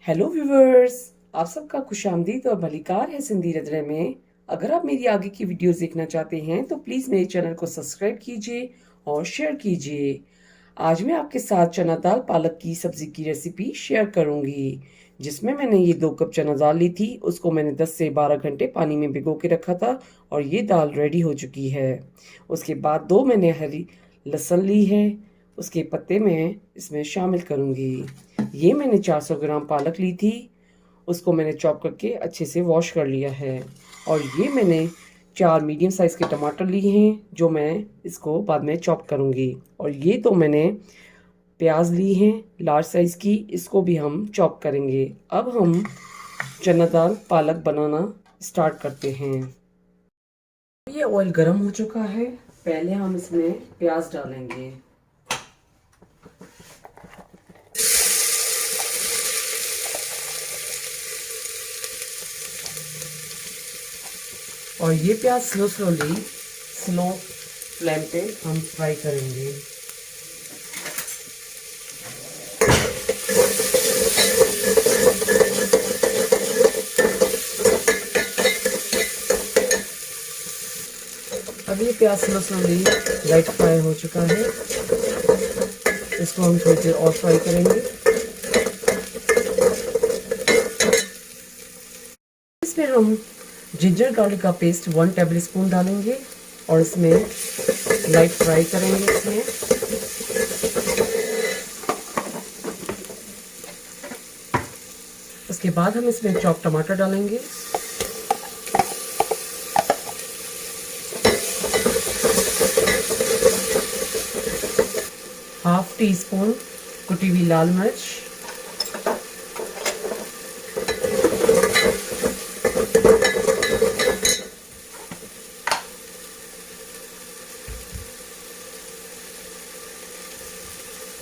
Hello viewers, आप सबका खुशामदीद और भलीकार है सिंधी रंधरे में। अगर आप मेरी आगे की वीडियोस देखना चाहते हैं तो प्लीज़ मेरे चैनल को सब्सक्राइब कीजिए और शेयर कीजिए। आज मैं आपके साथ चना दाल पालक की सब्ज़ी की रेसिपी शेयर करूंगी, जिसमें मैंने ये 2 कप चना दाल ली थी। उसको मैंने 10 से 12 घंटे पानी में भिगो के रखा था और ये दाल रेडी हो चुकी है। उसके बाद 2 मैंने हरी लहसुन ली है, उसके पत्ते मैं इसमें शामिल करूंगी। ये मैंने 400 ग्राम पालक ली थी, उसको मैंने चॉप करके अच्छे से वॉश कर लिया है। और ये मैंने 4 मीडियम साइज़ के टमाटर लिए हैं, जो मैं इसको बाद में चॉप करूँगी। और ये तो मैंने प्याज ली हैं लार्ज साइज़ की, इसको भी हम चॉप करेंगे। अब हम चना दाल पालक बनाना स्टार्ट करते हैं। ये ऑयल गर्म हो चुका है, पहले हम इसमें प्याज डालेंगे। और ये प्याज स्लो फ्लेम पे हम फ्राई करेंगे। अब ये प्याज स्लोली लाइट फ्राई हो चुका है, इसको हम थोड़ी देर और फ्राई करेंगे। इसमें हम जिंजर गार्लिक का पेस्ट 1 टेबल स्पून डालेंगे और इसमें लाइट फ्राई करेंगे। इसमें उसके बाद हम इसमें चॉप टमाटर डालेंगे। हाफ टी स्पून कुटी हुई लाल मिर्च,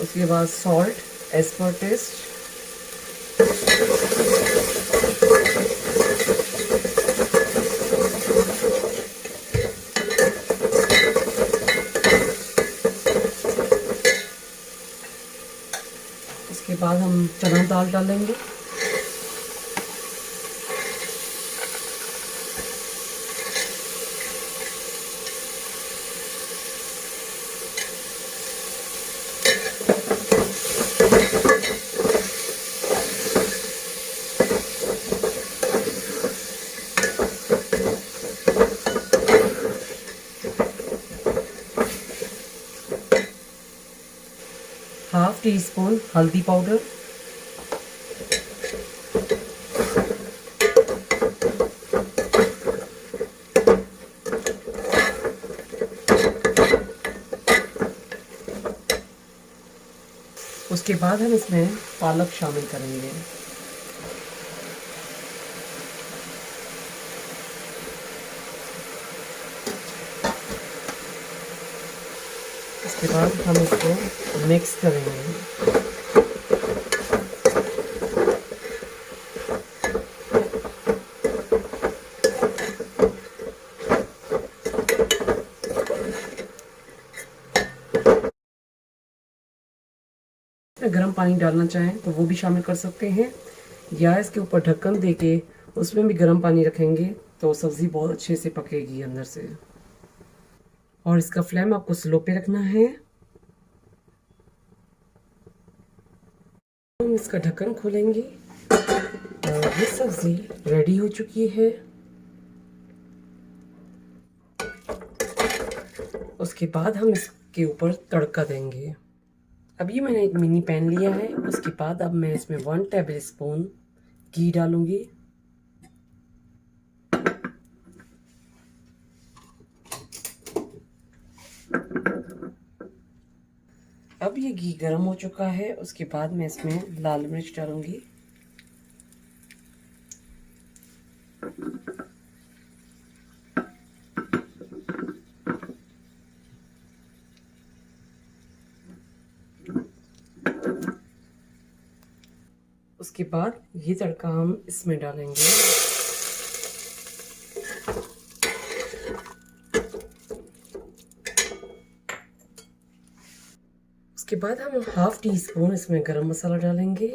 उसके बाद सॉल्ट एज पर टेस्ट, उसके बाद हम चना दाल डालेंगे। हाफ टी स्पून हल्दी पाउडर, उसके बाद हम इसमें पालक शामिल करेंगे। उसके बाद हम इसको मिक्स करेंगे। गर्म पानी डालना चाहें तो वो भी शामिल कर सकते हैं, या इसके ऊपर ढक्कन देके उसमें भी गर्म पानी रखेंगे तो सब्ज़ी बहुत अच्छे से पकेगी अंदर से। और इसका फ्लेम आपको स्लो पे रखना है। हम इसका ढक्कन खोलेंगे और ये सब्ज़ी रेडी हो चुकी है। उसके बाद हम इसके ऊपर तड़का देंगे। अब ये मैंने एक मिनी पैन लिया है, उसके बाद अब मैं इसमें 1 टेबल स्पून घी डालूंगी। अब ये घी गर्म हो चुका है, उसके बाद मैं इसमें लाल मिर्च डालूंगी। उसके बाद ये तड़का हम इसमें डालेंगे। उसके बाद हम हाफ टी स्पून इसमें गरम मसाला डालेंगे।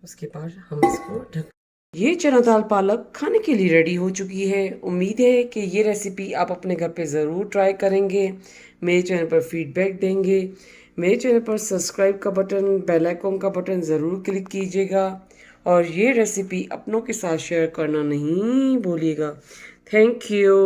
उसके बाद हम इसको ढक। ये चना दाल पालक खाने के लिए रेडी हो चुकी है। उम्मीद है कि ये रेसिपी आप अपने घर पे ज़रूर ट्राई करेंगे, मेरे चैनल पर फीडबैक देंगे। मेरे चैनल पर सब्सक्राइब का बटन, बेल आइकन का बटन ज़रूर क्लिक कीजिएगा और ये रेसिपी अपनों के साथ शेयर करना नहीं भूलिएगा। Thank you.